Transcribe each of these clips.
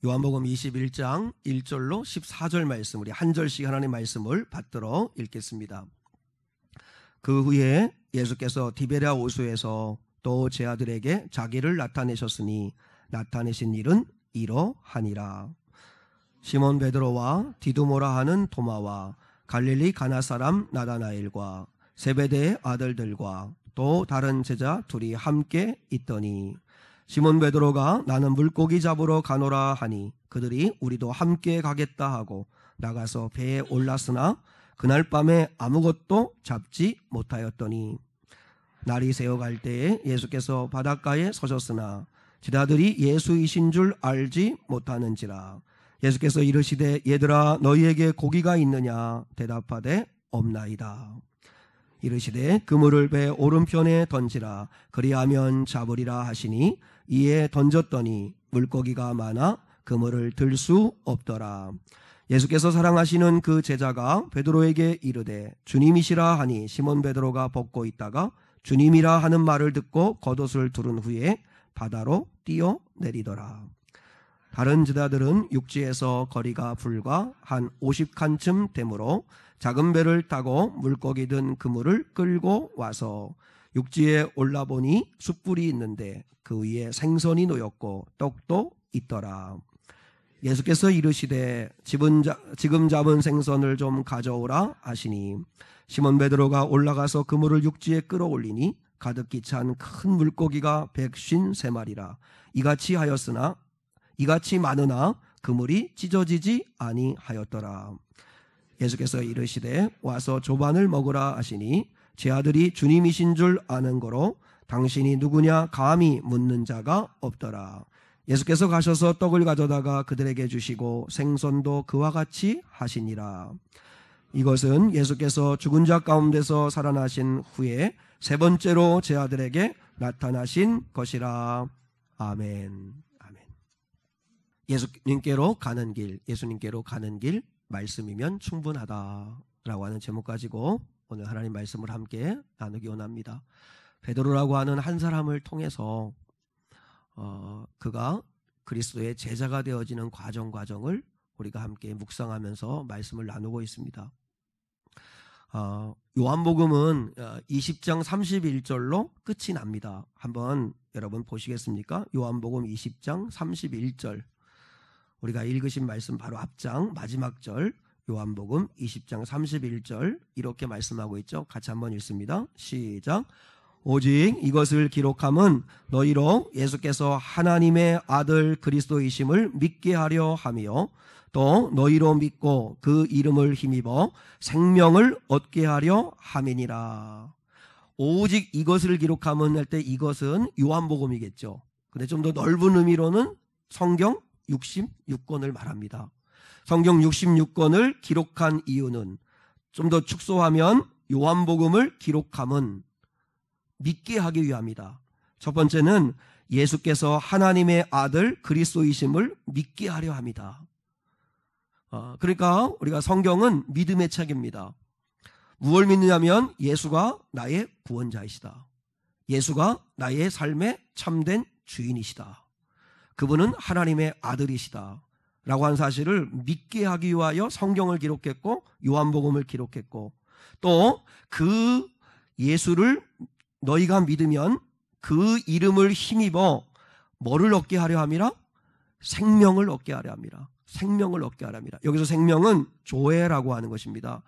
요한복음 21장 1절로 14절 말씀, 우리 한 절씩 하나님의 말씀을 받들어 읽겠습니다. 그 후에 예수께서 디베랴 호수에서 또 제 아들에게 자기를 나타내셨으니 나타내신 일은 이러하니라. 시몬 베드로와 디두모라 하는 도마와 갈릴리 가나 사람 나다나엘과 세베대의 아들들과 또 다른 제자 둘이 함께 있더니 시몬 베드로가 나는 물고기 잡으러 가노라 하니 그들이 우리도 함께 가겠다 하고 나가서 배에 올랐으나 그날 밤에 아무것도 잡지 못하였더니 날이 새어갈 때에 예수께서 바닷가에 서셨으나 제자들이 예수이신 줄 알지 못하는지라. 예수께서 이르시되 얘들아 너희에게 고기가 있느냐 대답하되 없나이다. 이르시되 그물을 배 오른편에 던지라 그리하면 잡으리라 하시니 이에 던졌더니 물고기가 많아 그물을 들 수 없더라. 예수께서 사랑하시는 그 제자가 베드로에게 이르되 주님이시라 하니 시몬 베드로가 벗고 있다가 주님이라 하는 말을 듣고 겉옷을 두른 후에 바다로 뛰어내리더라. 다른 제자들은 육지에서 거리가 불과 한 50칸쯤 되므로 작은 배를 타고 물고기 든 그물을 끌고 와서 육지에 올라보니 숯불이 있는데 그 위에 생선이 놓였고 떡도 있더라. 예수께서 이르시되 지금 잡은 생선을 좀 가져오라 하시니 시몬 베드로가 올라가서 그물을 육지에 끌어올리니 가득히 찬 큰 물고기가 153마리라. 이같이 많으나 그물이 찢어지지 아니하였더라. 예수께서 이르시되 와서 조반을 먹으라 하시니 제 아들이 주님이신 줄 아는 거로 당신이 누구냐 감히 묻는 자가 없더라. 예수께서 가셔서 떡을 가져다가 그들에게 주시고 생선도 그와 같이 하시니라. 이것은 예수께서 죽은 자 가운데서 살아나신 후에 세 번째로 제 아들에게 나타나신 것이라. 아멘. 아멘. 예수님께로 가는 길 말씀이면 충분하다라고 하는 제목 가지고 오늘 하나님 말씀을 함께 나누기 원합니다. 베드로라고 하는 한 사람을 통해서 그가 그리스도의 제자가 되어지는 과정을 우리가 함께 묵상하면서 말씀을 나누고 있습니다. 요한복음은 20장 31절로 끝이 납니다. 한번 여러분 보시겠습니까? 요한복음 20장 31절, 우리가 읽으신 말씀 바로 앞장 마지막 절, 요한복음 20장 31절 이렇게 말씀하고 있죠. 같이 한번 읽습니다. 시작. 오직 이것을 기록함은 너희로 예수께서 하나님의 아들 그리스도이심을 믿게 하려 함이요 또 너희로 믿고 그 이름을 힘입어 생명을 얻게 하려 함이니라. 오직 이것을 기록함은 할 때 이것은 요한복음이겠죠. 근데 좀 더 넓은 의미로는 성경 66권을 말합니다. 성경 66권을 기록한 이유는 좀 더 축소하면 요한복음을 기록함은 믿게 하기 위함이다. 첫 번째는 예수께서 하나님의 아들 그리스도이심을 믿게 하려 합니다. 그러니까 우리가 성경은 믿음의 책입니다. 무엇을 믿느냐면 예수가 나의 구원자이시다. 예수가 나의 삶의 참된 주인이시다. 그분은 하나님의 아들이시다 라고 하는 사실을 믿게 하기 위하여 성경을 기록했고 요한복음을 기록했고 또 그 예수를 너희가 믿으면 그 이름을 힘입어 뭐를 얻게 하려 함이라? 생명을 얻게 하려 함이라. 생명을 얻게 하려 함이라. 여기서 생명은 조에라고 하는 것입니다.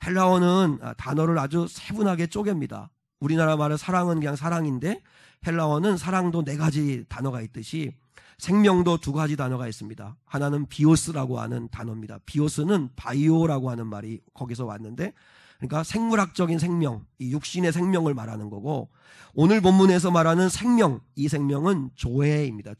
헬라어는 단어를 아주 세분하게 쪼갭니다. 우리나라 말은 사랑은 그냥 사랑인데 헬라어는 사랑도 4가지 단어가 있듯이 생명도 2가지 단어가 있습니다. 하나는 비오스라고 하는 단어입니다. 비오스는 바이오라고 하는 말이 거기서 왔는데 그러니까 생물학적인 생명, 이 육신의 생명을 말하는 거고 오늘 본문에서 말하는 생명, 이 생명은 조에입니다.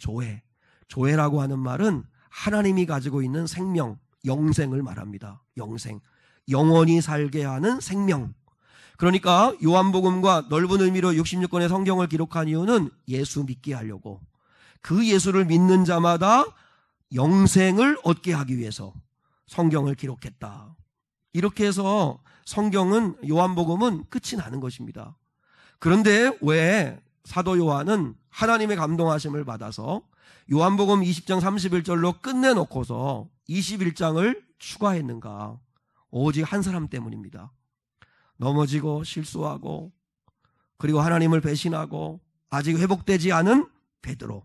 조에라고 하는 말은 하나님이 가지고 있는 생명, 영생을 말합니다. 영생, 영원히 살게 하는 생명. 그러니까 요한복음과 넓은 의미로 66권의 성경을 기록한 이유는 예수 믿게 하려고 그 예수를 믿는 자마다 영생을 얻게 하기 위해서 성경을 기록했다. 이렇게 해서 성경은 요한복음은 끝이 나는 것입니다. 그런데 왜 사도 요한은 하나님의 감동하심을 받아서 요한복음 20장 31절로 끝내놓고서 21장을 추가했는가? 오직 한 사람 때문입니다. 넘어지고 실수하고 그리고 하나님을 배신하고 아직 회복되지 않은 베드로,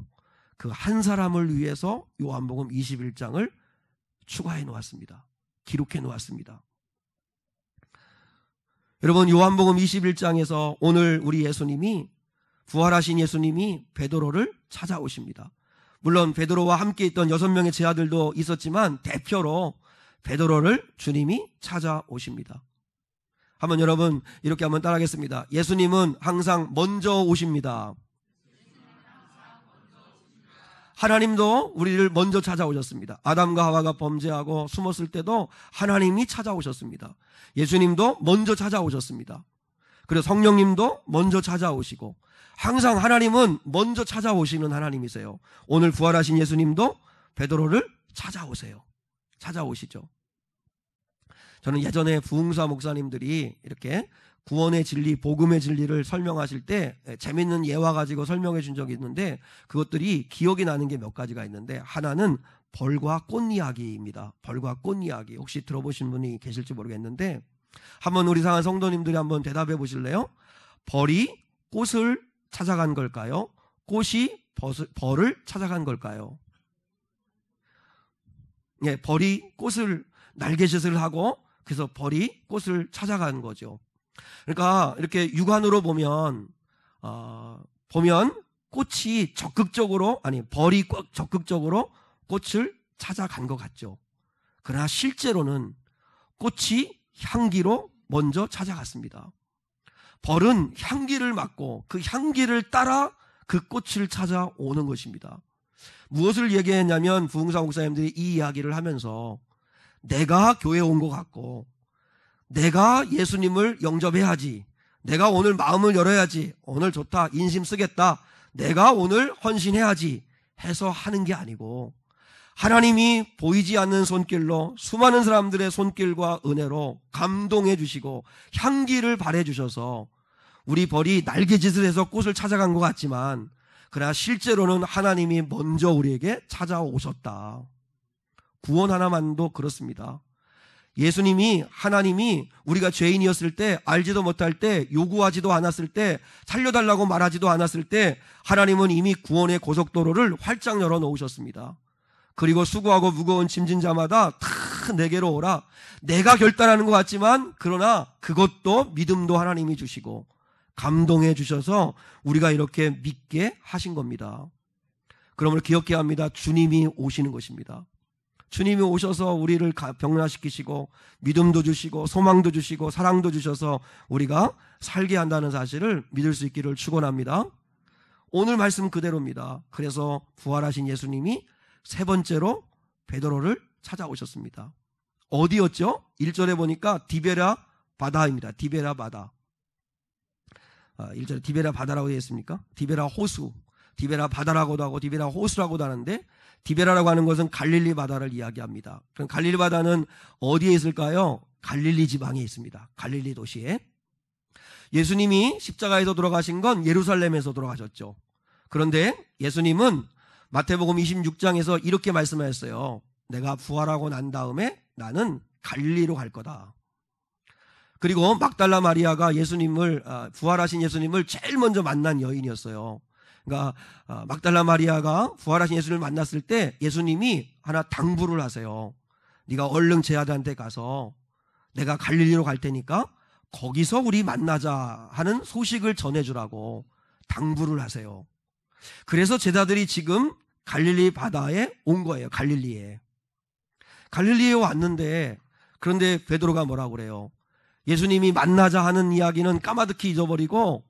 그 한 사람을 위해서 요한복음 21장을 추가해 놓았습니다. 기록해 놓았습니다. 여러분, 요한복음 21장에서 오늘 우리 예수님이, 부활하신 예수님이 베드로를 찾아오십니다. 물론 베드로와 함께 있던 6명의 제자들도 있었지만 대표로 베드로를 주님이 찾아오십니다. 한번 여러분 이렇게 한번 따라하겠습니다. 예수님은 항상 먼저 오십니다. 하나님도 우리를 먼저 찾아오셨습니다. 아담과 하와가 범죄하고 숨었을 때도 하나님이 찾아오셨습니다. 예수님도 먼저 찾아오셨습니다. 그리고 성령님도 먼저 찾아오시고, 항상 하나님은 먼저 찾아오시는 하나님이세요. 오늘 부활하신 예수님도 베드로를 찾아오시죠. 저는 예전에 부흥사 목사님들이 이렇게 구원의 진리, 복음의 진리를 설명하실 때 재밌는 예화 가지고 설명해 준 적이 있는데, 그것들이 기억이 나는 게 몇 가지가 있는데, 하나는 벌과 꽃 이야기입니다. 벌과 꽃 이야기. 혹시 들어보신 분이 계실지 모르겠는데 한번 우리 사랑하는 성도님들이 한번 대답해 보실래요? 벌이 꽃을 찾아간 걸까요? 꽃이 벌을 찾아간 걸까요? 예, 벌이 꽃을 날개짓을 하고 그래서 벌이 꽃을 찾아간 거죠. 그러니까 이렇게 육안으로 보면 꽃이 적극적으로, 벌이 적극적으로 꽃을 찾아간 것 같죠. 그러나 실제로는 꽃이 향기로 먼저 찾아갔습니다. 벌은 향기를 맡고 그 향기를 따라 그 꽃을 찾아오는 것입니다. 무엇을 얘기했냐면, 부흥사 목사님들이 이 이야기를 하면서 내가 교회에 온 것 같고, 내가 예수님을 영접해야지, 내가 오늘 마음을 열어야지, 오늘 좋다, 인심 쓰겠다, 내가 오늘 헌신해야지 해서 하는 게 아니고, 하나님이 보이지 않는 손길로 수많은 사람들의 손길과 은혜로 감동해 주시고 향기를 발해 주셔서 우리 벌이 날개짓을 해서 꽃을 찾아간 것 같지만, 그러나 실제로는 하나님이 먼저 우리에게 찾아오셨다. 구원 하나만도 그렇습니다. 예수님이, 하나님이 우리가 죄인이었을 때, 알지도 못할 때, 요구하지도 않았을 때, 살려달라고 말하지도 않았을 때 하나님은 이미 구원의 고속도로를 활짝 열어놓으셨습니다. 그리고 수고하고 무거운 짐진 자마다 다 내게로 오라. 내가 결단하는 것 같지만 그러나 그것도 믿음도 하나님이 주시고 감동해 주셔서 우리가 이렇게 믿게 하신 겁니다. 그러므로 기억해야 합니다. 주님이 오시는 것입니다. 주님이 오셔서 우리를 변화시키시고 믿음도 주시고 소망도 주시고 사랑도 주셔서 우리가 살게 한다는 사실을 믿을 수 있기를 축원합니다. 오늘 말씀 그대로입니다. 그래서 부활하신 예수님이 세 번째로 베드로를 찾아오셨습니다. 어디였죠? 1절에 보니까 디베랴 바다입니다. 디베랴 바다. 1절에 디베랴 바다라고 되어 있습니까? 디베랴 호수. 디베랴 바다라고도 하고 디베랴 호수라고도 하는데, 디베랴라고 하는 것은 갈릴리 바다를 이야기합니다. 그럼 갈릴리 바다는 어디에 있을까요? 갈릴리 지방에 있습니다. 갈릴리 도시에. 예수님이 십자가에서 돌아가신 건 예루살렘에서 돌아가셨죠. 그런데 예수님은 마태복음 26장에서 이렇게 말씀하셨어요. 내가 부활하고 난 다음에 나는 갈릴리로 갈 거다. 그리고 막달라 마리아가 부활하신 예수님을 제일 먼저 만난 여인이었어요. 그러니까 막달라 마리아가 부활하신 예수님을 만났을 때 예수님이 하나 당부를 하세요. 네가 얼른 제 아들한테 가서 내가 갈릴리로 갈 테니까 거기서 우리 만나자 하는 소식을 전해주라고 당부를 하세요. 그래서 제자들이 지금 갈릴리 바다에 온 거예요. 갈릴리에 왔는데, 그런데 베드로가 뭐라고 그래요? 예수님이 만나자 하는 이야기는 까마득히 잊어버리고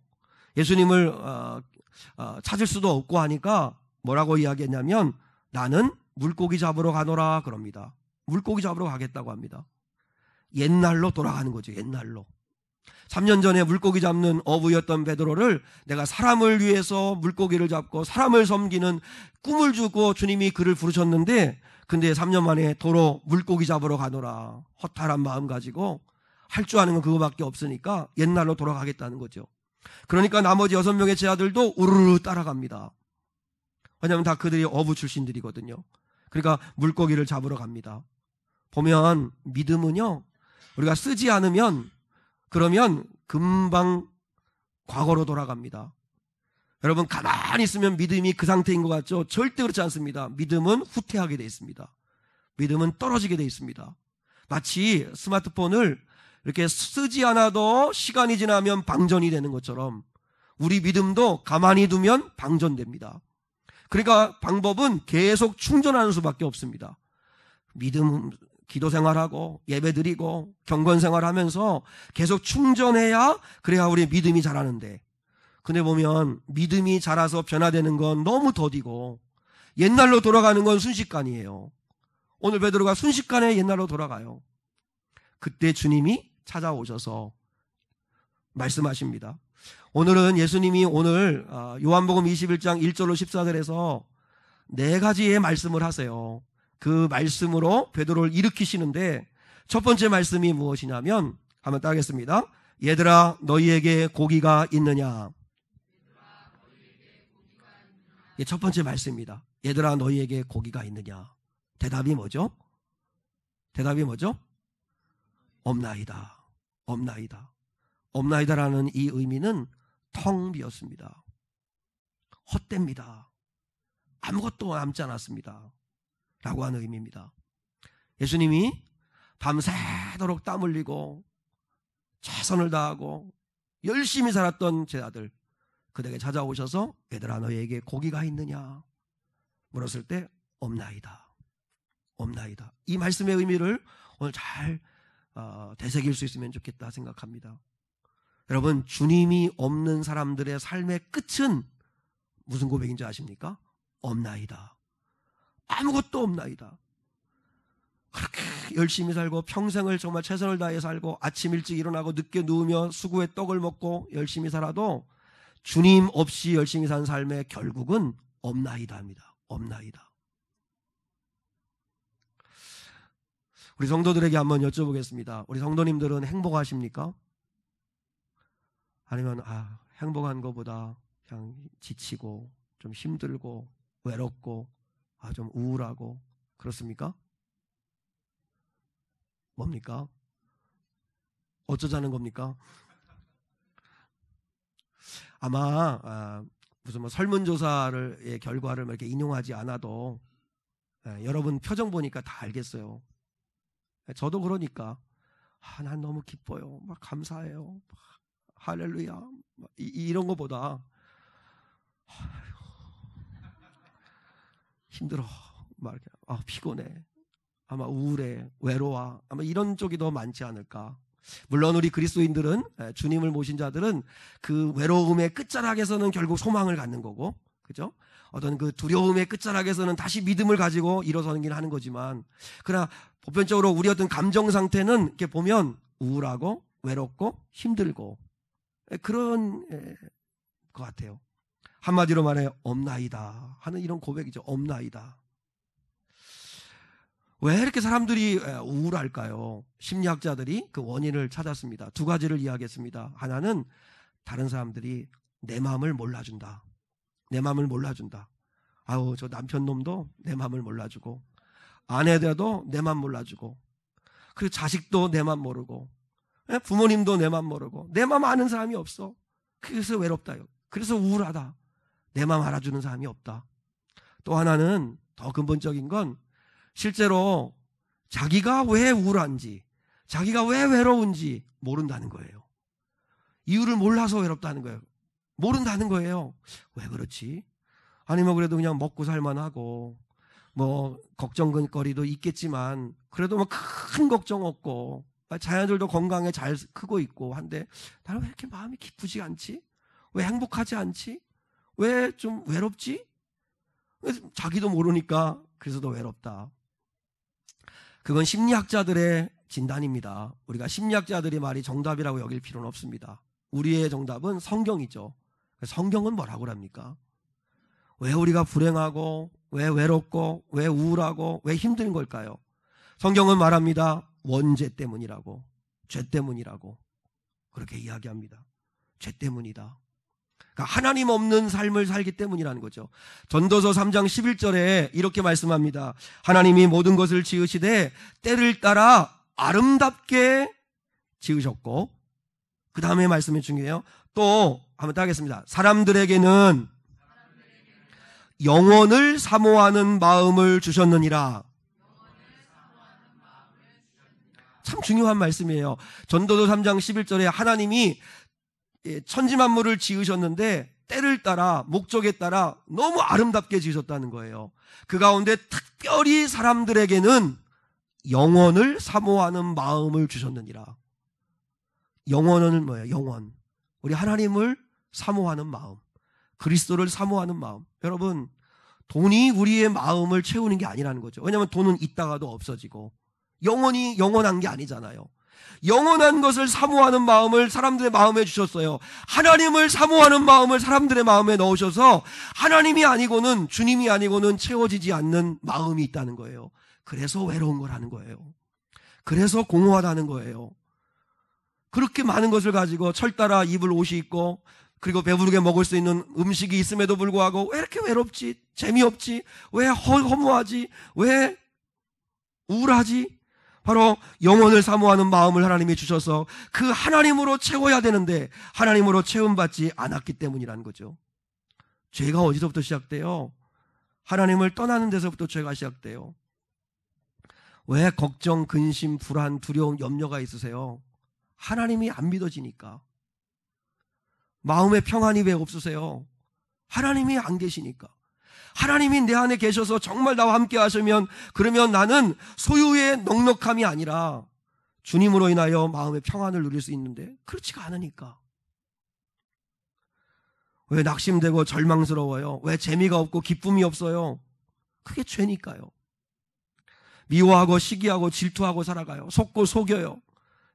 예수님을 찾을 수도 없고 하니까 뭐라고 이야기했냐면, 나는 물고기 잡으러 가노라 그럽니다. 물고기 잡으러 가겠다고 합니다. 옛날로 돌아가는 거죠. 옛날로. 3년 전에 물고기 잡는 어부였던 베드로를 내가 사람을 위해서 물고기를 잡고 사람을 섬기는 꿈을 주고 주님이 그를 부르셨는데, 근데 3년 만에 도로 물고기 잡으러 가노라. 허탈한 마음 가지고 할 줄 아는 건 그거밖에 없으니까 옛날로 돌아가겠다는 거죠. 그러니까 나머지 6명의 제자들도 우르르 따라갑니다. 왜냐하면 다 그들이 어부 출신들이거든요. 그러니까 물고기를 잡으러 갑니다. 보면 믿음은요, 우리가 쓰지 않으면 그러면 금방 과거로 돌아갑니다. 여러분, 가만히 있으면 믿음이 그 상태인 것 같죠? 절대 그렇지 않습니다. 믿음은 후퇴하게 되어 있습니다. 믿음은 떨어지게 되어 있습니다. 마치 스마트폰을 이렇게 쓰지 않아도 시간이 지나면 방전이 되는 것처럼 우리 믿음도 가만히 두면 방전됩니다. 그러니까 방법은 계속 충전하는 수밖에 없습니다. 믿음, 기도 생활하고 예배 드리고 경건 생활하면서 계속 충전해야 그래야 우리 믿음이 자라는데, 근데 보면 믿음이 자라서 변화되는 건 너무 더디고 옛날로 돌아가는 건 순식간이에요. 오늘 베드로가 순식간에 옛날로 돌아가요. 그때 주님이 찾아오셔서 말씀하십니다. 오늘은 예수님이 오늘 요한복음 21장 1절로 14절에서 4가지의 말씀을 하세요. 그 말씀으로 베드로를 일으키시는데, 첫 번째 말씀이 무엇이냐면, 한번 따겠습니다. 얘들아 너희에게 고기가 있느냐. 이게 첫 번째 말씀입니다. 얘들아 너희에게 고기가 있느냐. 대답이 뭐죠? 대답이 뭐죠? 없나이다. 없나이다. 없나이다라는 이 의미는 텅 비었습니다. 헛됩니다. 아무것도 남지 않았습니다. 라고 하는 의미입니다. 예수님이 밤새도록 땀 흘리고 최선을 다하고 열심히 살았던 제자들, 그들에게 찾아오셔서 얘들아 너희에게 고기가 있느냐 물었을 때 없나이다. 없나이다. 이 말씀의 의미를 오늘 잘 되새길 수 있으면 좋겠다 생각합니다. 여러분, 주님이 없는 사람들의 삶의 끝은 무슨 고백인지 아십니까? 없나이다. 아무것도 없나이다. 그렇게 열심히 살고 평생을 정말 최선을 다해 살고 아침 일찍 일어나고 늦게 누우며 수구에 떡을 먹고 열심히 살아도 주님 없이 열심히 산 삶의 결국은 없나이다 합니다. 없나이다. 우리 성도들에게 한번 여쭤보겠습니다. 우리 성도님들은 행복하십니까? 아니면 행복한 것보다 그냥 지치고 좀 힘들고 외롭고 좀 우울하고 그렇습니까? 뭡니까? 어쩌자는 겁니까? 아마 무슨 뭐 설문조사의 결과를 이렇게 인용하지 않아도 여러분 표정 보니까 다 알겠어요. 저도 그러니까 난 너무 기뻐요. 막 감사해요. 할렐루야. 이런 거보다 힘들어. 막 이렇게 피곤해. 아마 우울해, 외로워. 아마 이런 쪽이 더 많지 않을까. 물론 우리 그리스도인들은, 주님을 모신 자들은 그 외로움의 끝자락에서는 결국 소망을 갖는 거고, 그죠? 어떤 그 두려움의 끝자락에서는 다시 믿음을 가지고 일어서긴 하는 거지만, 그러나 보편적으로 우리 어떤 감정 상태는 이렇게 보면 우울하고 외롭고 힘들고 그런 것 같아요. 한마디로 말해 없나이다 하는 이런 고백이죠. 없나이다. 왜 이렇게 사람들이 우울할까요? 심리학자들이 그 원인을 찾았습니다. 2가지를 이야기했습니다. 하나는 다른 사람들이 내 마음을 몰라준다. 내 마음을 몰라준다. 저 남편 놈도 내 마음을 몰라주고, 아내도 내 마음 몰라주고, 그리고 자식도 내 마음 모르고, 부모님도 내 마음 모르고, 내 마음 아는 사람이 없어. 그래서 외롭다요. 그래서 우울하다. 내 마음 알아주는 사람이 없다. 또 하나는 더 근본적인 건 실제로 자기가 왜 우울한지, 자기가 왜 외로운지 모른다는 거예요. 이유를 몰라서 외롭다는 거예요. 모른다는 거예요. 왜 그렇지? 아니면 그래도 그냥 먹고 살만하고 뭐 걱정거리도 있겠지만 그래도 뭐 큰 걱정 없고 자녀들도 건강에 잘 크고 있고 한데 나는 왜 이렇게 마음이 기쁘지 않지? 왜 행복하지 않지? 왜 좀 외롭지? 자기도 모르니까 그래서 더 외롭다. 그건 심리학자들의 진단입니다. 우리가 심리학자들이 말이 정답이라고 여길 필요는 없습니다. 우리의 정답은 성경이죠. 성경은 뭐라고 합니까? 왜 우리가 불행하고 왜 외롭고 왜 우울하고 왜 힘든 걸까요? 성경은 말합니다. 원죄 때문이라고, 죄 때문이라고 그렇게 이야기합니다. 죄 때문이다. 그러니까 하나님 없는 삶을 살기 때문이라는 거죠. 전도서 3장 11절에 이렇게 말씀합니다. 하나님이 모든 것을 지으시되 때를 따라 아름답게 지으셨고, 그 다음에 말씀이 중요해요. 또 한번 더 하겠습니다. 사람들에게는 영원을 사모하는 마음을 주셨느니라. 참 중요한 말씀이에요. 전도서 3장 11절에 하나님이 천지만물을 지으셨는데 때를 따라, 목적에 따라 너무 아름답게 지으셨다는 거예요. 그 가운데 특별히 사람들에게는 영원을 사모하는 마음을 주셨느니라. 영원은 뭐예요? 영원. 우리 하나님을 사모하는 마음, 그리스도를 사모하는 마음. 여러분, 돈이 우리의 마음을 채우는 게 아니라는 거죠. 왜냐하면 돈은 있다가도 없어지고 영원히 영원한 게 아니잖아요. 영원한 것을 사모하는 마음을 사람들의 마음에 주셨어요. 하나님을 사모하는 마음을 사람들의 마음에 넣으셔서 하나님이 아니고는, 주님이 아니고는 채워지지 않는 마음이 있다는 거예요. 그래서 외로운 거라는 거예요. 그래서 공허하다는 거예요. 그렇게 많은 것을 가지고 철 따라 입을 옷이 있고, 그리고 배부르게 먹을 수 있는 음식이 있음에도 불구하고 왜 이렇게 외롭지? 재미없지? 왜 허무하지? 왜 우울하지? 바로 영혼을 사모하는 마음을 하나님이 주셔서 그 하나님으로 채워야 되는데 하나님으로 채움받지 않았기 때문이라는 거죠. 죄가 어디서부터 시작돼요? 하나님을 떠나는 데서부터 죄가 시작돼요. 왜 걱정, 근심, 불안, 두려움, 염려가 있으세요? 하나님이 안 믿어지니까. 마음의 평안이 왜 없으세요? 하나님이 안 계시니까. 하나님이 내 안에 계셔서 정말 나와 함께 하시면, 그러면 나는 소유의 넉넉함이 아니라 주님으로 인하여 마음의 평안을 누릴 수 있는데 그렇지가 않으니까. 왜 낙심되고 절망스러워요? 왜 재미가 없고 기쁨이 없어요? 그게 죄니까요. 미워하고 시기하고 질투하고 살아가요. 속고 속여요.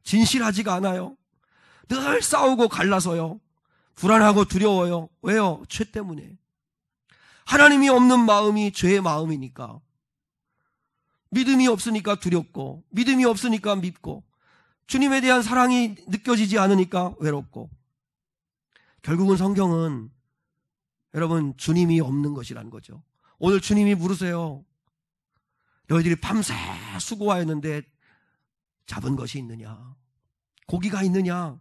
진실하지가 않아요. 늘 싸우고 갈라서요. 불안하고 두려워요. 왜요? 죄 때문에. 하나님이 없는 마음이 죄의 마음이니까. 믿음이 없으니까 두렵고, 믿음이 없으니까 밉고, 주님에 대한 사랑이 느껴지지 않으니까 외롭고. 결국은 성경은 여러분 주님이 없는 것이라는 거죠. 오늘 주님이 물으세요. 너희들이 밤새 수고하였는데 잡은 것이 있느냐? 고기가 있느냐?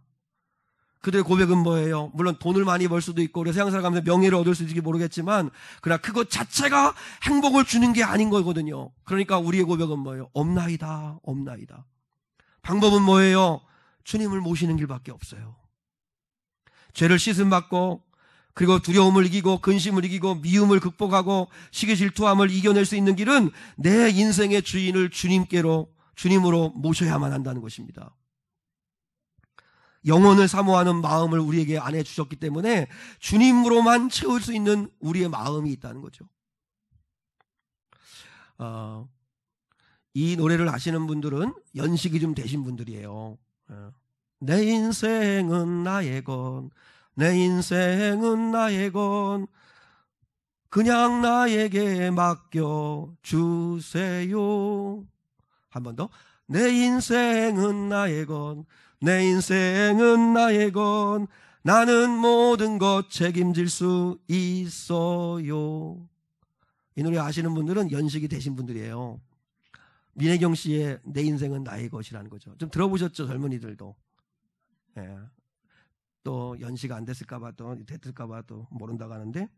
그들의 고백은 뭐예요? 물론 돈을 많이 벌 수도 있고 우리 세상 살아가면서 명예를 얻을 수 있을지 모르겠지만, 그러나 그것 자체가 행복을 주는 게 아닌 거거든요. 그러니까 우리의 고백은 뭐예요? 없나이다, 없나이다. 방법은 뭐예요? 주님을 모시는 길밖에 없어요. 죄를 씻음받고, 그리고 두려움을 이기고, 근심을 이기고, 미움을 극복하고, 시기 질투함을 이겨낼 수 있는 길은 내 인생의 주인을 주님으로 모셔야만 한다는 것입니다. 영혼을 사모하는 마음을 우리에게 안에 주셨기 때문에 주님으로만 채울 수 있는 우리의 마음이 있다는 거죠. 이 노래를 아시는 분들은 연식이 좀 되신 분들이에요. 내 인생은 나의 것, 내 인생은 나의 것, 그냥 나에게 맡겨주세요. 한 번 더. 내 인생은 나의 것, 내 인생은 나의 것, 나는 모든 것 책임질 수 있어요. 이 노래 아시는 분들은 연식이 되신 분들이에요. 민혜경 씨의 내 인생은 나의 것이라는 거죠. 좀 들어보셨죠, 젊은이들도. 예. 또 연식 안 됐을까봐 또 됐을까봐 또 모른다고 하는데,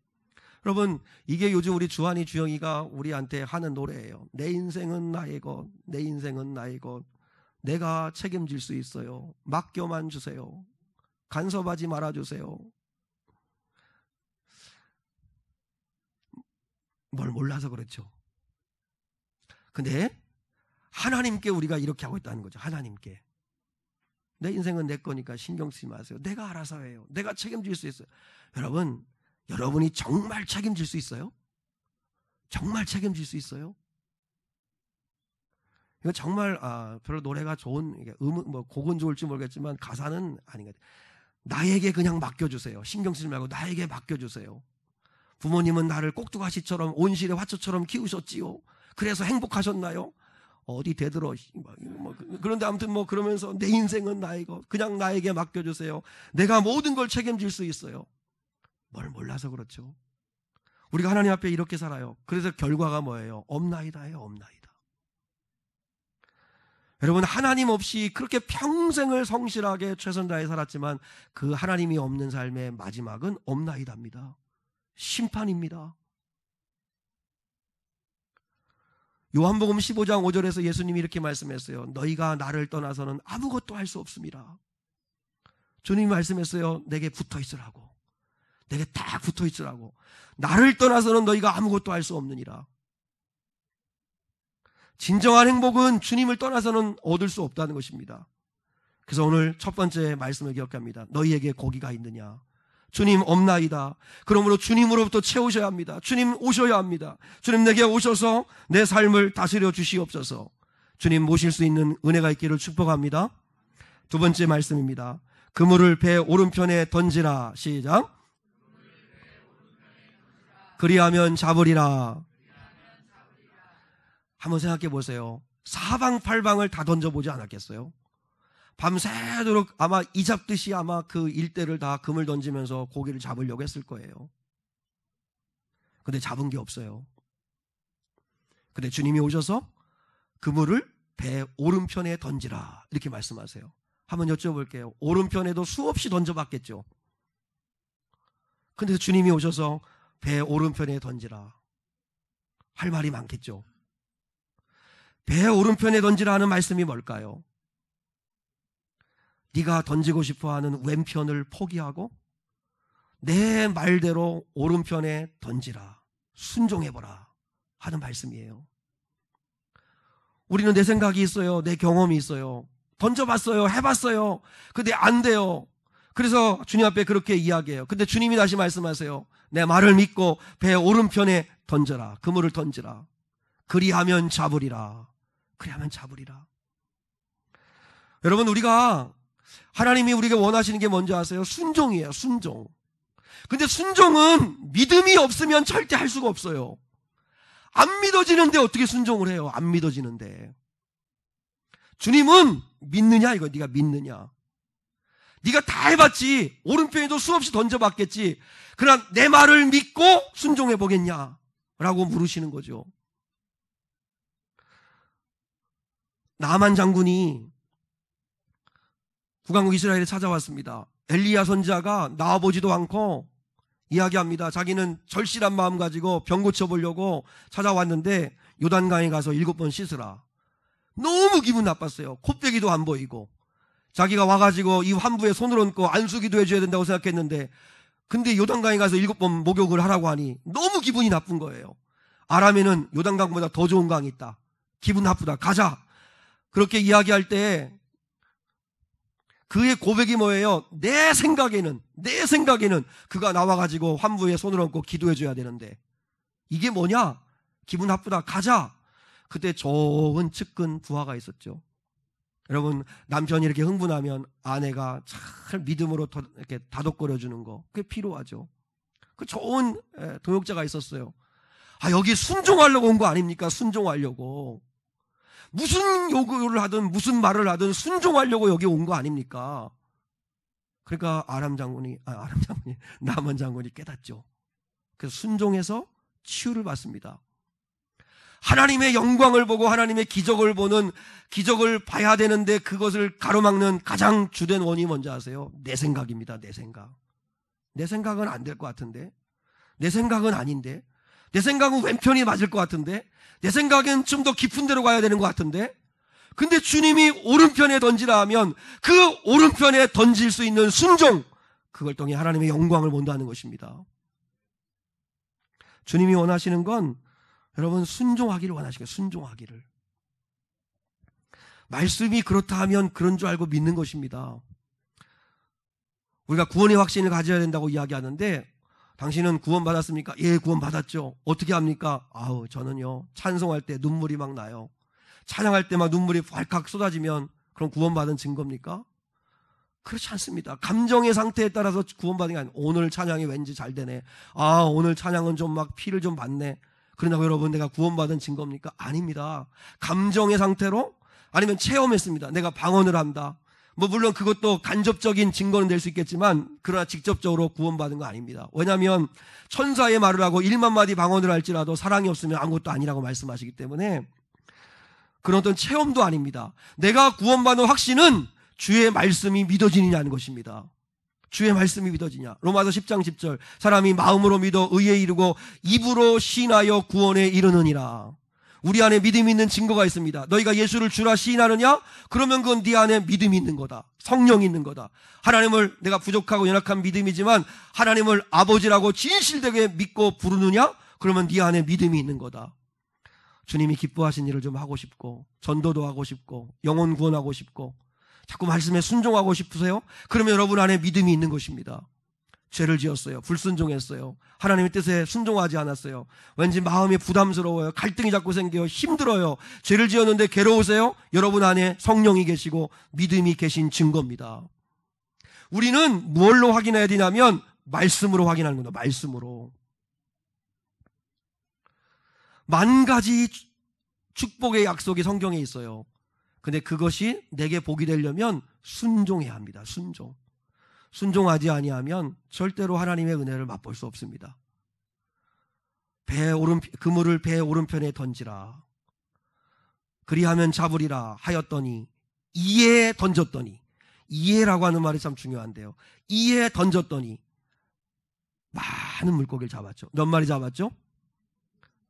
여러분 이게 요즘 우리 주한이 주영이가 우리한테 하는 노래예요. 내 인생은 나의 것, 내 인생은 나의 것, 내가 책임질 수 있어요. 맡겨만 주세요. 간섭하지 말아주세요. 뭘 몰라서 그렇죠. 근데 하나님께 우리가 이렇게 하고 있다는 거죠. 하나님께. 내 인생은 내 거니까 신경 쓰지 마세요. 내가 알아서 해요. 내가 책임질 수 있어요. 여러분이 정말 책임질 수 있어요? 정말 책임질 수 있어요? 이거 정말 별로 노래가 좋은, 곡은 좋을지 모르겠지만 가사는 아닌 것 같아요. 나에게 그냥 맡겨주세요. 신경 쓰지 말고 나에게 맡겨주세요. 부모님은 나를 꼭두가시처럼 온실의 화초처럼 키우셨지요. 그래서 행복하셨나요? 어디 되들어. 그런데 아무튼 그러면서 내 인생은 나이고 그냥 나에게 맡겨주세요. 내가 모든 걸 책임질 수 있어요. 뭘 몰라서 그렇죠. 우리가 하나님 앞에 이렇게 살아요. 그래서 결과가 뭐예요? 없나이다예요. 없나이다. 여러분, 하나님 없이 그렇게 평생을 성실하게 최선 다해 살았지만 그 하나님이 없는 삶의 마지막은 없나이다입니다. 심판입니다. 요한복음 15장 5절에서 예수님이 이렇게 말씀했어요. 너희가 나를 떠나서는 아무것도 할 수 없습니다. 주님이 말씀했어요. 내게 붙어 있으라고. 내게 딱 붙어 있으라고. 나를 떠나서는 너희가 아무것도 할 수 없느니라. 진정한 행복은 주님을 떠나서는 얻을 수 없다는 것입니다. 그래서 오늘 첫 번째 말씀을 기억합니다. 너희에게 고기가 있느냐? 주님 없나이다. 그러므로 주님으로부터 채우셔야 합니다. 주님 오셔야 합니다. 주님 내게 오셔서 내 삶을 다스려 주시옵소서. 주님 모실 수 있는 은혜가 있기를 축복합니다. 두 번째 말씀입니다. 그물을 배 오른편에 던지라. 시작. 그리하면 잡으리라. 한번 생각해 보세요. 사방팔방을 다 던져보지 않았겠어요? 밤새도록 아마 이 잡듯이 아마 그 일대를 다 금을 던지면서 고기를 잡으려고 했을 거예요. 근데 잡은 게 없어요. 근데 주님이 오셔서 그물을 배 오른편에 던지라 이렇게 말씀하세요. 한번 여쭤볼게요. 오른편에도 수없이 던져봤겠죠. 근데 주님이 오셔서 배 오른편에 던지라 할 말이 많겠죠. 배 오른편에 던지라 하는 말씀이 뭘까요? 네가 던지고 싶어하는 왼편을 포기하고 내 말대로 오른편에 던지라, 순종해보라 하는 말씀이에요. 우리는 내 생각이 있어요. 내 경험이 있어요. 던져봤어요. 해봤어요. 근데 안 돼요. 그래서 주님 앞에 그렇게 이야기해요. 근데 주님이 다시 말씀하세요. 내 말을 믿고 배 오른편에 던져라. 그물을 던지라. 그리하면 잡으리라. 그리하면 잡으리라. 여러분, 우리가 하나님이 우리가 원하시는 게 뭔지 아세요? 순종이에요. 순종. 근데 순종은 믿음이 없으면 절대 할 수가 없어요. 안 믿어지는데 어떻게 순종을 해요? 안 믿어지는데. 주님은 믿느냐 이거. 네가 믿느냐. 네가 다 해봤지. 오른편에도 수없이 던져봤겠지. 그러나 내 말을 믿고 순종해 보겠냐 라고 물으시는 거죠. 나만 장군이 북왕국 이스라엘에 찾아왔습니다. 엘리야 선지자가 나와보지도 않고 이야기합니다. 자기는 절실한 마음 가지고 병 고쳐보려고 찾아왔는데 요단강에 가서 7번 씻으라. 너무 기분 나빴어요. 코빼기도 안 보이고. 자기가 와가지고 이 환부에 손을 얹고 안수기도 해줘야 된다고 생각했는데 근데 요단강에 가서 7번 목욕을 하라고 하니 너무 기분이 나쁜 거예요. 아람에는 요단강보다 더 좋은 강이 있다. 기분 나쁘다. 가자. 그렇게 이야기할 때 그의 고백이 뭐예요? 내 생각에는 그가 나와가지고 환부에 손을 얹고 기도해줘야 되는데 이게 뭐냐? 기분 나쁘다. 가자. 그때 좋은 측근 부하가 있었죠. 여러분, 남편이 이렇게 흥분하면 아내가 잘 믿음으로 이렇게 다독거려주는 거, 그게 필요하죠. 그 좋은 동역자가 있었어요. 여기 순종하려고 온 거 아닙니까? 순종하려고. 무슨 요구를 하든 무슨 말을 하든 순종하려고 여기 온 거 아닙니까? 그러니까 나만 장군이 깨닫죠. 그래서 순종해서 치유를 받습니다. 하나님의 영광을 보고 하나님의 기적을 보는, 기적을 봐야 되는데 그것을 가로막는 가장 주된 원인이 뭔지 아세요? 내 생각입니다. 내 생각. 내 생각은 안 될 것 같은데, 내 생각은 아닌데, 내 생각은 왼편이 맞을 것 같은데, 내 생각엔 좀 더 깊은 데로 가야 되는 것 같은데, 근데 주님이 오른편에 던지라 하면 그 오른편에 던질 수 있는 순종, 그걸 통해 하나님의 영광을 본다는 것입니다. 주님이 원하시는 건 여러분 순종하기를 원하시겠어요. 순종하기를. 말씀이 그렇다 하면 그런 줄 알고 믿는 것입니다. 우리가 구원의 확신을 가져야 된다고 이야기하는데, 당신은 구원 받았습니까? 예, 구원 받았죠. 어떻게 합니까? 저는요, 찬송할 때 눈물이 막 나요. 찬양할 때 막 눈물이 왈칵 쏟아지면 그럼 구원받은 증거입니까? 그렇지 않습니다. 감정의 상태에 따라서 구원받은 게 아니에요. 오늘 찬양이 왠지 잘 되네. 오늘 찬양은 좀 막 피를 좀 받네. 그런다고 여러분 내가 구원받은 증거입니까? 아닙니다. 감정의 상태로 아니면 체험했습니다. 내가 방언을 한다. 물론 그것도 간접적인 증거는 될 수 있겠지만 그러나 직접적으로 구원받은 거 아닙니다. 왜냐하면 천사의 말을 하고 1만 마디 방언을 할지라도 사랑이 없으면 아무것도 아니라고 말씀하시기 때문에 그런 어떤 체험도 아닙니다. 내가 구원받은 확신은 주의 말씀이 믿어지느냐는 것입니다. 주의 말씀이 믿어지냐. 로마서 10장 10절 사람이 마음으로 믿어 의에 이르고 입으로 시인하여 구원에 이르느니라. 우리 안에 믿음이 있는 증거가 있습니다. 너희가 예수를 주라 시인하느냐? 그러면 그건 네 안에 믿음이 있는 거다. 성령이 있는 거다. 하나님을 내가 부족하고 연약한 믿음이지만 하나님을 아버지라고 진실되게 믿고 부르느냐? 그러면 네 안에 믿음이 있는 거다. 주님이 기뻐하신 일을 좀 하고 싶고 전도도 하고 싶고 영혼 구원하고 싶고 자꾸 말씀에 순종하고 싶으세요? 그러면 여러분 안에 믿음이 있는 것입니다. 죄를 지었어요. 불순종했어요. 하나님의 뜻에 순종하지 않았어요. 왠지 마음이 부담스러워요. 갈등이 자꾸 생겨요. 힘들어요. 죄를 지었는데 괴로우세요? 여러분 안에 성령이 계시고 믿음이 계신 증거입니다. 우리는 무엇로 확인해야 되냐면 말씀으로 확인하는 겁니다. 말씀으로. 만 가지 축복의 약속이 성경에 있어요. 근데 그것이 내게 복이 되려면 순종해야 합니다. 순종. 순종하지 아니하면 절대로 하나님의 은혜를 맛볼 수 없습니다. 그물을 배 오른편에 던지라. 그리하면 잡으리라 하였더니 이에 던졌더니, 이에라고 하는 말이 참 중요한데요. 이에 던졌더니 많은 물고기를 잡았죠. 몇 마리 잡았죠?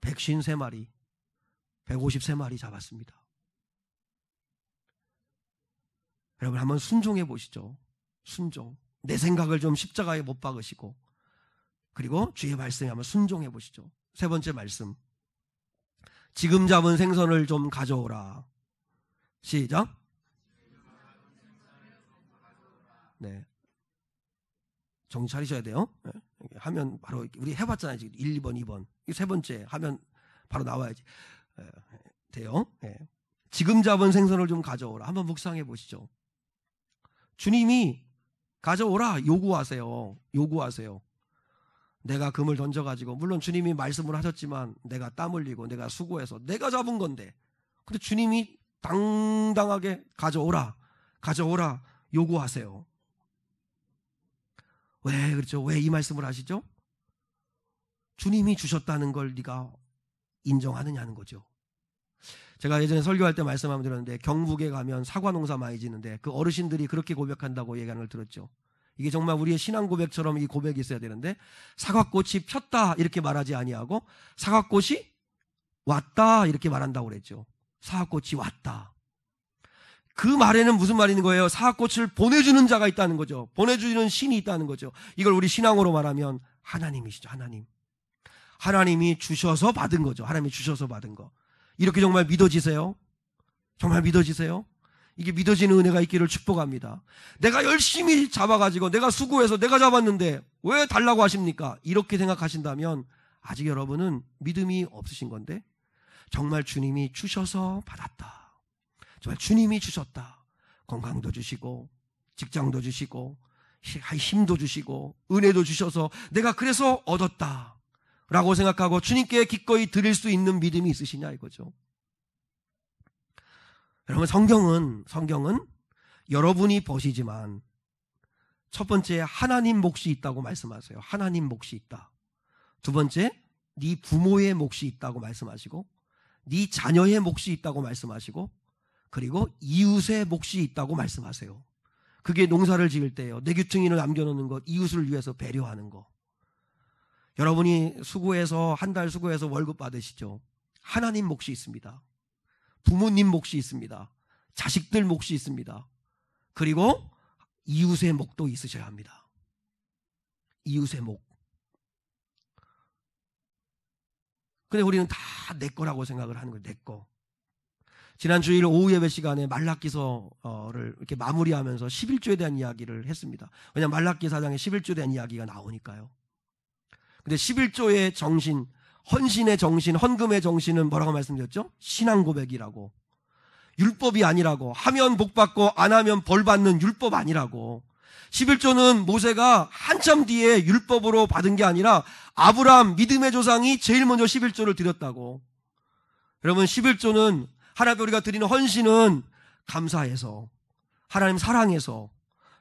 153마리, 153마리 잡았습니다. 여러분 한번 순종해 보시죠. 순종. 내 생각을 좀 십자가에 못 박으시고 그리고 주의 말씀에 한번 순종해 보시죠. 세 번째 말씀. 지금 잡은 생선을 좀 가져오라. 시작. 네. 정신 차리셔야 돼요. 네. 하면 바로 우리 해봤잖아요. 지금 1, 2번, 2번. 세 번째 하면 바로 나와야지. 돼요. 네. 지금 잡은 생선을 좀 가져오라. 한번 묵상해 보시죠. 주님이 가져오라 요구하세요. 요구하세요. 내가 금을 던져가지고 물론 주님이 말씀을 하셨지만 내가 땀 흘리고 내가 수고해서 내가 잡은 건데 근데 주님이 당당하게 가져오라 가져오라 요구하세요. 왜 그렇죠? 왜 이 말씀을 하시죠? 주님이 주셨다는 걸 네가 인정하느냐는 거죠. 제가 예전에 설교할 때 말씀 한번 드렸는데 경북에 가면 사과 농사 많이 지는데 그 어르신들이 그렇게 고백한다고 얘기하는 걸 들었죠. 이게 정말 우리의 신앙 고백처럼 이 고백이 있어야 되는데 사과꽃이 폈다 이렇게 말하지 아니하고 사과꽃이 왔다 이렇게 말한다고 그랬죠. 사과꽃이 왔다. 그 말에는 무슨 말이 있는 거예요? 사과꽃을 보내주는 자가 있다는 거죠. 보내주는 신이 있다는 거죠. 이걸 우리 신앙으로 말하면 하나님이시죠. 하나님. 하나님이 주셔서 받은 거죠. 하나님이 주셔서 받은 거. 이렇게 정말 믿어지세요? 정말 믿어지세요? 이게 믿어지는 은혜가 있기를 축복합니다. 내가 열심히 잡아가지고 내가 수고해서 내가 잡았는데 왜 달라고 하십니까? 이렇게 생각하신다면 아직 여러분은 믿음이 없으신 건데 정말 주님이 주셔서 받았다. 정말 주님이 주셨다. 건강도 주시고 직장도 주시고 힘도 주시고 은혜도 주셔서 내가 그래서 얻었다 라고 생각하고 주님께 기꺼이 드릴 수 있는 믿음이 있으시냐 이거죠. 여러분 성경은 여러분이 보시지만 첫 번째 하나님 몫이 있다고 말씀하세요. 하나님 몫이 있다. 두 번째 네 부모의 몫이 있다고 말씀하시고 네 자녀의 몫이 있다고 말씀하시고 그리고 이웃의 몫이 있다고 말씀하세요. 그게 농사를 지을 때예요. 내 귀퉁이를 남겨놓는 것, 이웃을 위해서 배려하는 것. 여러분이 수고해서 한 달 수고해서 월급 받으시죠. 하나님 몫이 있습니다. 부모님 몫이 있습니다. 자식들 몫이 있습니다. 그리고 이웃의 몫도 있으셔야 합니다. 이웃의 몫. 근데 우리는 다 내 거라고 생각을 하는 거예요. 내 거. 지난 주일 오후 예배 시간에 말라기서를 이렇게 마무리하면서 11조에 대한 이야기를 했습니다. 왜냐하면 말라기 4장에 11조에 대한 이야기가 나오니까요. 근데 11조의 정신, 헌신의 정신, 헌금의 정신은 뭐라고 말씀드렸죠? 신앙 고백이라고. 율법이 아니라고. 하면 복 받고 안 하면 벌 받는 율법 아니라고. 11조는 모세가 한참 뒤에 율법으로 받은 게 아니라 아브라함 믿음의 조상이 제일 먼저 11조를 드렸다고. 여러분, 11조는 하나님 우리가 드리는 헌신은 감사해서, 하나님 사랑해서,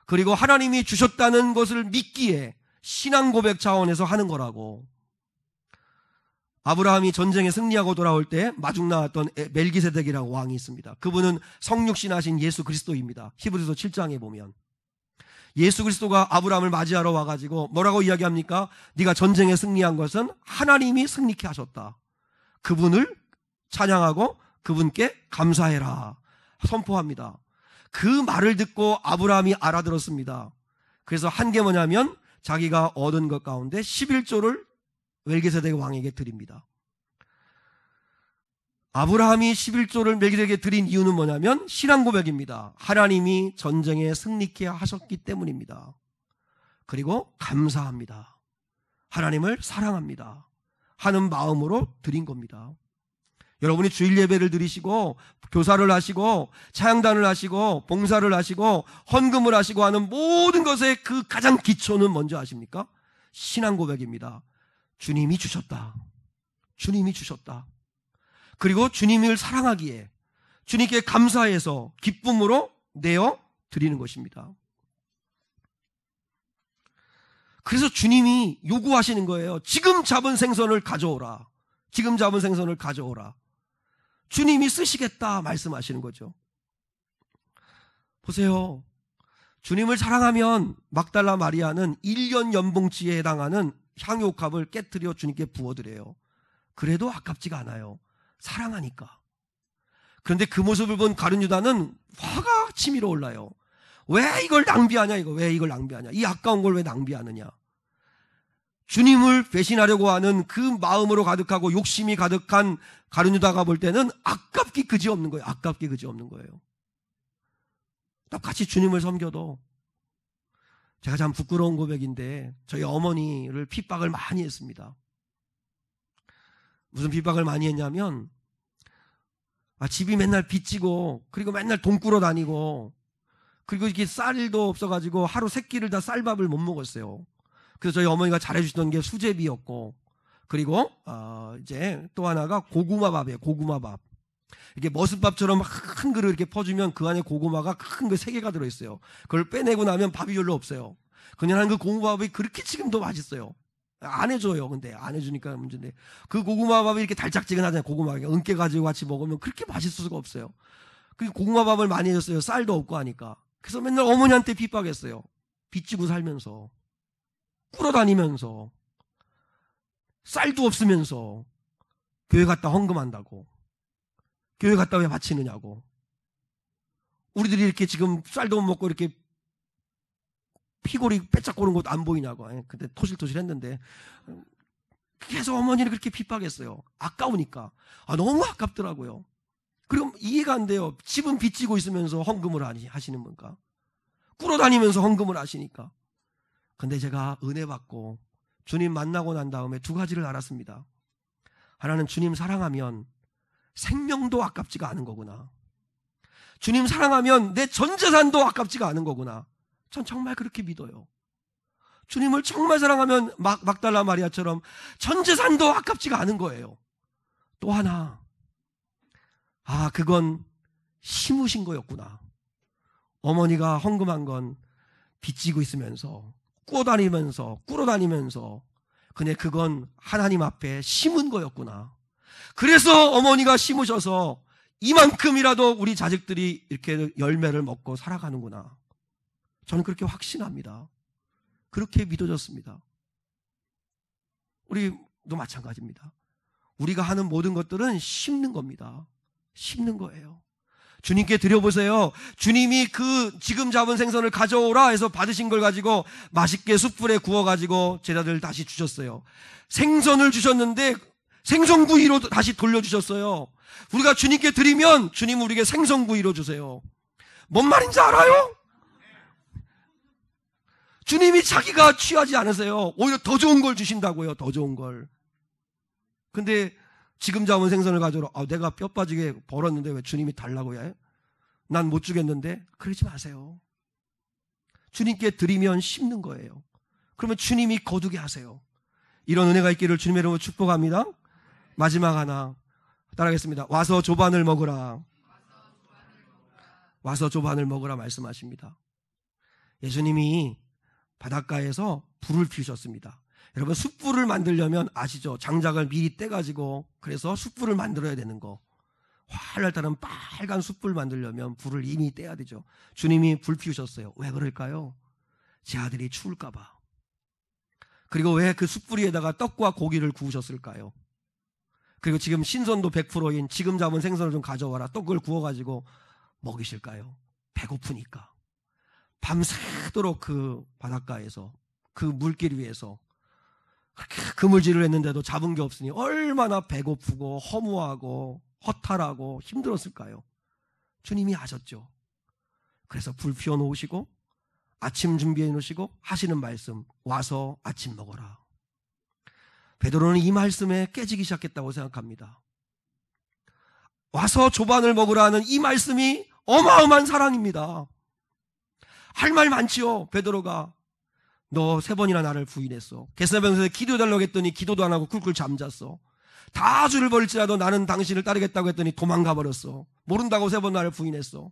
그리고 하나님이 주셨다는 것을 믿기에 신앙 고백 차원에서 하는 거라고. 아브라함이 전쟁에 승리하고 돌아올 때 마중 나왔던 멜기세덱이라고 왕이 있습니다. 그분은 성육신하신 예수 그리스도입니다. 히브리서 7장에 보면 예수 그리스도가 아브라함을 맞이하러 와가지고 뭐라고 이야기합니까? 네가 전쟁에 승리한 것은 하나님이 승리케 하셨다. 그분을 찬양하고 그분께 감사해라 선포합니다. 그 말을 듣고 아브라함이 알아들었습니다. 그래서 한 게 뭐냐면 자기가 얻은 것 가운데 11조를 멜기세덱 왕에게 드립니다. 아브라함이 11조를 멜기세덱에게 드린 이유는 뭐냐면 신앙 고백입니다. 하나님이 전쟁에 승리케 하셨기 때문입니다. 그리고 감사합니다. 하나님을 사랑합니다 하는 마음으로 드린 겁니다. 여러분이 주일 예배를 드리시고 교사를 하시고 차양단을 하시고 봉사를 하시고 헌금을 하시고 하는 모든 것의 그 가장 기초는 뭔지 아십니까? 신앙 고백입니다. 주님이 주셨다. 주님이 주셨다. 그리고 주님을 사랑하기에 주님께 감사해서 기쁨으로 내어 드리는 것입니다. 그래서 주님이 요구하시는 거예요. 지금 잡은 생선을 가져오라. 지금 잡은 생선을 가져오라. 주님이 쓰시겠다 말씀하시는 거죠. 보세요. 주님을 사랑하면 막달라 마리아는 1년 연봉치에 해당하는 향유옥합을 깨트려 주님께 부어드려요. 그래도 아깝지가 않아요. 사랑하니까. 그런데 그 모습을 본 가룟 유다는 화가 치밀어 올라요. 왜 이걸 낭비하냐 이거. 왜 이걸 낭비하냐. 이 아까운 걸 왜 낭비하느냐. 주님을 배신하려고 하는 그 마음으로 가득하고 욕심이 가득한 가룟 유다가 볼 때는 아깝기 그지없는 거예요. 아깝기 그지없는 거예요. 똑같이 주님을 섬겨도 제가 참 부끄러운 고백인데 저희 어머니를 핍박을 많이 했습니다. 무슨 핍박을 많이 했냐면 집이 맨날 빚지고 그리고 맨날 돈 꾸러 다니고 그리고 이렇게 쌀도 없어가지고 하루 3끼를 다 쌀밥을 못 먹었어요. 그래서 저희 어머니가 잘해주시던 게 수제비였고 그리고 이제 또 하나가 고구마밥이에요. 고구마밥. 이게 머슴밥처럼 큰 그릇 이렇게 퍼주면 그 안에 고구마가 큰 거 3개가 들어있어요. 그걸 빼내고 나면 밥이 별로 없어요. 그냥 그 고구마밥이 그렇게 지금도 맛있어요. 안 해줘요. 근데 안 해주니까 문제인데 그 고구마밥이 이렇게 달짝지근하잖아요. 고구마 은깨 가지고 같이 먹으면 그렇게 맛있을 수가 없어요. 그 고구마밥을 많이 해줬어요. 쌀도 없고 하니까. 그래서 맨날 어머니한테 핍박했어요. 빚지고 살면서 꾸러 다니면서 쌀도 없으면서 교회 갔다 헌금한다고. 교회 갔다 왜 바치느냐고. 우리들이 이렇게 지금 쌀도 못 먹고 이렇게 피골이 빼짝 고는 것도 안 보이냐고. 그때 토실토실 했는데 계속 어머니를 그렇게 핍박했어요. 아까우니까. 너무 아깝더라고요. 그럼 이해가 안 돼요. 집은 빚지고 있으면서 헌금을 하시는 분가. 꾸러 다니면서 헌금을 하시니까. 근데 제가 은혜 받고 주님 만나고 난 다음에 2가지를 알았습니다. 하나는 주님 사랑하면 생명도 아깝지가 않은 거구나. 주님 사랑하면 내 전 재산도 아깝지가 않은 거구나. 전 정말 그렇게 믿어요. 주님을 정말 사랑하면 막달라 마리아처럼 전 재산도 아깝지가 않은 거예요. 또 하나, 그건 심으신 거였구나. 어머니가 헌금한 건 빚지고 있으면서 꾸러 다니면서 근데 그건 하나님 앞에 심은 거였구나. 그래서 어머니가 심으셔서 이만큼이라도 우리 자식들이 이렇게 열매를 먹고 살아가는구나. 저는 그렇게 확신합니다. 그렇게 믿어졌습니다. 우리도 마찬가지입니다. 우리가 하는 모든 것들은 심는 겁니다. 심는 거예요. 주님께 드려보세요. 주님이 그 지금 잡은 생선을 가져오라 해서 받으신 걸 가지고 맛있게 숯불에 구워가지고 제자들 다시 주셨어요. 생선을 주셨는데 생선구이로 다시 돌려주셨어요. 우리가 주님께 드리면 주님은 우리에게 생선구이로 주세요. 뭔 말인지 알아요? 주님이 자기가 취하지 않으세요. 오히려 더 좋은 걸 주신다고요. 더 좋은 걸. 근데 지금 잡은 생선을 가져오라. 내가 뼈 빠지게 벌었는데 왜 주님이 달라고 해? 난 못 주겠는데? 그러지 마세요. 주님께 드리면 심는 거예요. 그러면 주님이 거두게 하세요. 이런 은혜가 있기를 주님의 이름으로 축복합니다. 마지막 하나 따라하겠습니다. 와서 조반을 먹으라. 와서 조반을 먹으라 말씀하십니다. 예수님이 바닷가에서 불을 피우셨습니다. 여러분, 숯불을 만들려면 아시죠? 장작을 미리 떼가지고 그래서 숯불을 만들어야 되는 거. 활날 타는 빨간 숯불 만들려면 불을 이미 떼야 되죠. 주님이 불 피우셨어요. 왜 그럴까요? 제 아들이 추울까봐. 그리고 왜 그 숯불 위에다가 떡과 고기를 구우셨을까요? 그리고 지금 신선도 100%인 지금 잡은 생선을 좀 가져와라. 떡을 구워가지고 먹이실까요? 배고프니까. 밤새도록 그 바닷가에서 그 물길 위에서 그렇게 그물질을 했는데도 잡은 게 없으니 얼마나 배고프고 허무하고 허탈하고 힘들었을까요? 주님이 아셨죠. 그래서 불 피워놓으시고 아침 준비해 놓으시고 하시는 말씀, 와서 아침 먹어라. 베드로는 이 말씀에 깨지기 시작했다고 생각합니다. 와서 조반을 먹으라 하는 이 말씀이 어마어마한 사랑입니다. 할 말 많지요. 베드로가 너 3번이나 나를 부인했어. 겟세마네에서 기도해달라고 했더니 기도도 안 하고 쿨쿨 잠잤어. 다 주를 버릴지라도 나는 당신을 따르겠다고 했더니 도망가 버렸어. 모른다고 3번 나를 부인했어.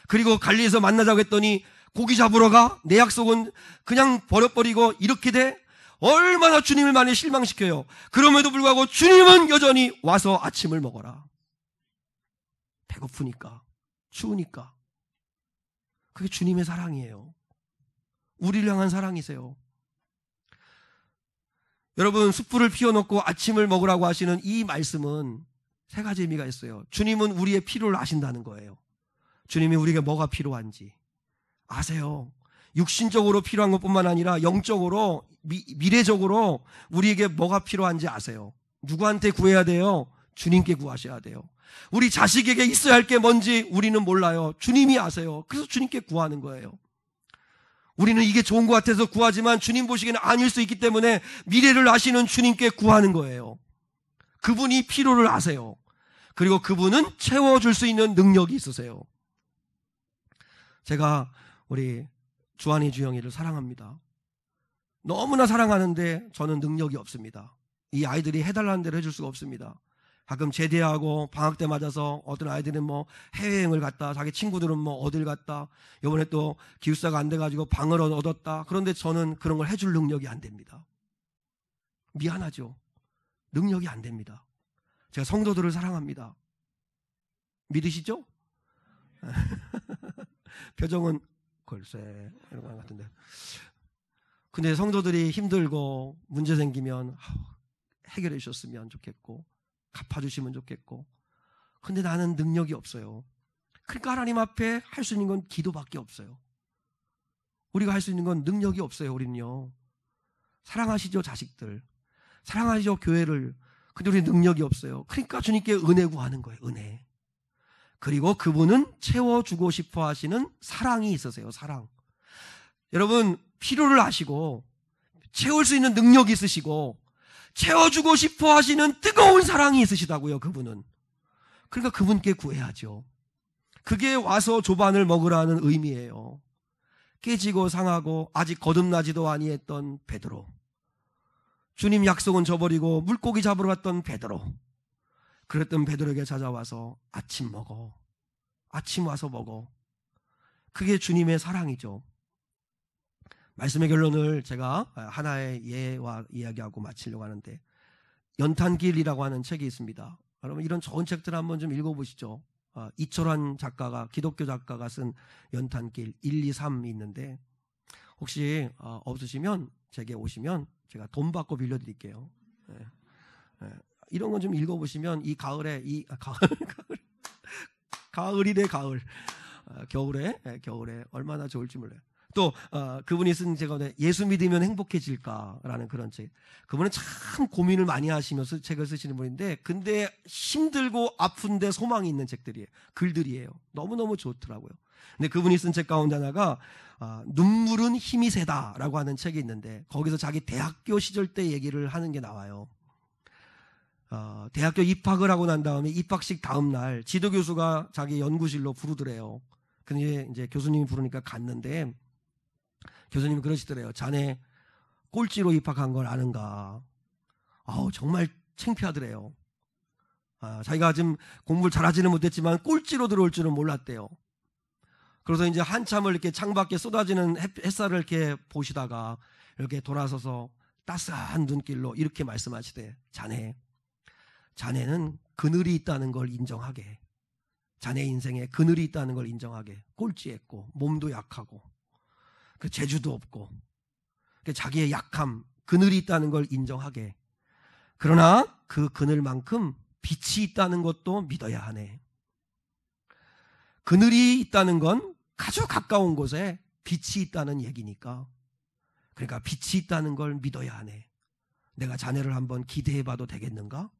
그리고 갈리에서 만나자고 했더니 고기 잡으러 가? 내 약속은 그냥 버려버리고 이렇게 돼? 얼마나 주님을 많이 실망시켜요. 그럼에도 불구하고 주님은 여전히 와서 아침을 먹어라. 배고프니까, 추우니까. 그게 주님의 사랑이에요. 우리를 향한 사랑이세요. 여러분, 숯불을 피워놓고 아침을 먹으라고 하시는 이 말씀은 3가지 의미가 있어요. 주님은 우리의 필요를 아신다는 거예요. 주님이 우리에게 뭐가 필요한지 아세요. 육신적으로 필요한 것뿐만 아니라 영적으로 미래적으로 우리에게 뭐가 필요한지 아세요. 누구한테 구해야 돼요? 주님께 구하셔야 돼요. 우리 자식에게 있어야 할 게 뭔지 우리는 몰라요. 주님이 아세요. 그래서 주님께 구하는 거예요. 우리는 이게 좋은 것 같아서 구하지만 주님 보시기에는 아닐 수 있기 때문에 미래를 아시는 주님께 구하는 거예요. 그분이 필요를 아세요. 그리고 그분은 채워줄 수 있는 능력이 있으세요. 제가 우리 주한이 주영이를 사랑합니다. 너무나 사랑하는데 저는 능력이 없습니다. 이 아이들이 해달라는 대로 해줄 수가 없습니다. 가끔 제대하고 방학 때 맞아서 어떤 아이들은 뭐 해외여행을 갔다, 자기 친구들은 뭐 어딜 갔다, 이번에 또 기숙사가 안 돼가지고 방을 얻었다. 그런데 저는 그런 걸 해줄 능력이 안 됩니다. 미안하죠. 능력이 안 됩니다. 제가 성도들을 사랑합니다. 믿으시죠? 표정은 글쎄 이런 것 같은데. 근데 성도들이 힘들고 문제 생기면 해결해 주셨으면 좋겠고 갚아주시면 좋겠고, 근데 나는 능력이 없어요. 그러니까 하나님 앞에 할 수 있는 건 기도밖에 없어요. 우리가 할 수 있는 건 능력이 없어요. 우리는요. 사랑하시죠, 자식들. 사랑하시죠, 교회를. 근데 우리 능력이 없어요. 그러니까 주님께 은혜 구하는 거예요. 은혜. 그리고 그분은 채워주고 싶어 하시는 사랑이 있으세요. 사랑. 여러분, 필요를 아시고 채울 수 있는 능력이 있으시고 채워주고 싶어 하시는 뜨거운 사랑이 있으시다고요. 그분은. 그러니까 그분께 구해야죠. 그게 와서 조반을 먹으라는 의미예요. 깨지고 상하고 아직 거듭나지도 아니했던 베드로, 주님 약속은 저버리고 물고기 잡으러 갔던 베드로, 그랬던 베드로에게 찾아와서 아침 먹어, 아침 와서 먹어. 그게 주님의 사랑이죠. 말씀의 결론을 제가 하나의 예와 이야기하고 마치려고 하는데, 연탄길이라고 하는 책이 있습니다. 여러분, 이런 좋은 책들 한번 좀 읽어보시죠. 이철환 작가가, 기독교 작가가 쓴 연탄길 1, 2, 3이 있는데, 혹시 없으시면 제게 오시면 제가 돈 받고 빌려드릴게요. 네. 네. 이런 건 좀 읽어보시면 이 가을에 가을이래 가을, 겨울에 얼마나 좋을지 몰라요. 또 그분이 쓴 제가 예수 믿으면 행복해질까라는 그런 책. 그분은 참 고민을 많이 하시면서 책을 쓰시는 분인데, 근데 힘들고 아픈데 소망이 있는 책들이에요. 글들이에요. 너무너무 좋더라고요. 근데 그분이 쓴 책 가운데 하나가 눈물은 힘이 세다라고 하는 책이 있는데, 거기서 자기 대학교 시절 때 얘기를 하는 게 나와요. 대학교 입학을 하고 난 다음에 입학식 다음 날 지도교수가 자기 연구실로 부르더래요. 근데 이제 교수님이 부르니까 갔는데, 교수님이 그러시더래요. 자네 꼴찌로 입학한 걸 아는가? 정말 창피하더래요. 자기가 지금 공부를 잘하지는 못했지만 꼴찌로 들어올 줄은 몰랐대요. 그래서 이제 한참을 이렇게 창밖에 쏟아지는 햇살을 이렇게 보시다가 이렇게 돌아서서 따스한 눈길로 이렇게 말씀하시대. 자네는 그늘이 있다는 걸 인정하게. 자네 인생에 그늘이 있다는 걸 인정하게. 꼴찌했고 몸도 약하고 그 재주도 없고 자기의 약함, 그늘이 있다는 걸 인정하게. 그러나 그 그늘만큼 빛이 있다는 것도 믿어야 하네. 그늘이 있다는 건 아주 가까운 곳에 빛이 있다는 얘기니까. 그러니까 빛이 있다는 걸 믿어야 하네. 내가 자네를 한번 기대해봐도 되겠는가?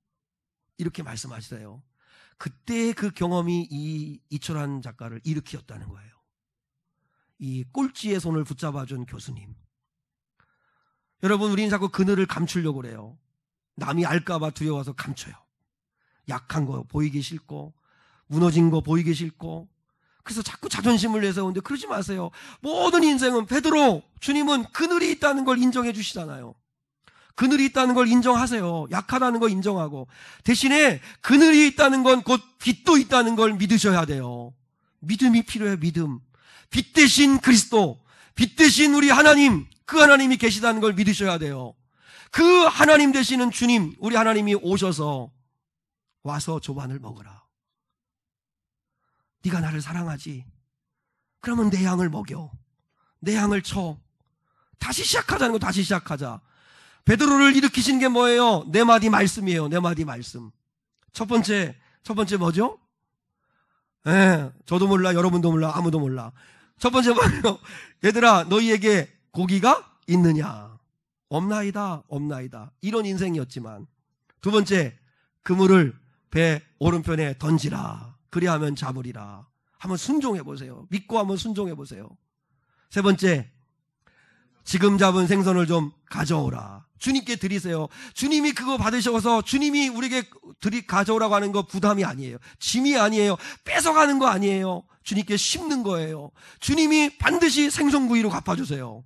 이렇게 말씀하시세요. 그때 그 경험이 이 이철환 작가를 일으켰다는 거예요. 이 꼴찌의 손을 붙잡아준 교수님. 여러분, 우리는 자꾸 그늘을 감추려고 그래요. 남이 알까봐 두려워서 감춰요. 약한 거 보이기 싫고 무너진 거 보이기 싫고 그래서 자꾸 자존심을 내세우는데 그러지 마세요. 모든 인생은 베드로 주님은 그늘이 있다는 걸 인정해 주시잖아요. 그늘이 있다는 걸 인정하세요. 약하다는 걸 인정하고 대신에 그늘이 있다는 건 곧 빛도 있다는 걸 믿으셔야 돼요. 믿음이 필요해요. 믿음. 빛 대신 그리스도, 빛 대신 우리 하나님, 그 하나님이 계시다는 걸 믿으셔야 돼요. 그 하나님 되시는 주님, 우리 하나님이 오셔서 와서 조반을 먹으라. 네가 나를 사랑하지? 그러면 내 양을 먹여. 내 양을 쳐. 다시 시작하자는 거. 다시 시작하자. 베드로를 일으키신 게 뭐예요? 네 마디 말씀이에요. 네 마디 말씀. 첫 번째 뭐죠? 저도 몰라, 여러분도 몰라, 아무도 몰라. 첫 번째 뭐예요? 얘들아, 너희에게 고기가 있느냐? 없나이다. 이런 인생이었지만. 두 번째, 그물을 배 오른편에 던지라. 그리하면 잡으리라. 한번 순종해 보세요. 믿고 한번 순종해 보세요. 세 번째, 지금 잡은 생선을 좀 가져오라. 주님께 드리세요. 주님이 그거 받으셔서 주님이 우리에게 가져오라고 하는 거 부담이 아니에요. 짐이 아니에요. 뺏어가는 거 아니에요. 주님께 심는 거예요. 주님이 반드시 생선구이로 갚아주세요.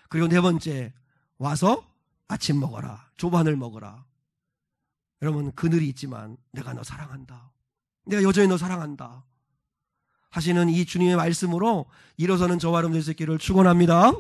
그리고 네 번째, 와서 아침 먹어라. 조반을 먹어라. 여러분, 그늘이 있지만 내가 너 사랑한다. 내가 여전히 너 사랑한다 하시는 이 주님의 말씀으로 일어서는 저와 여러분 될 수 있기를 축원합니다.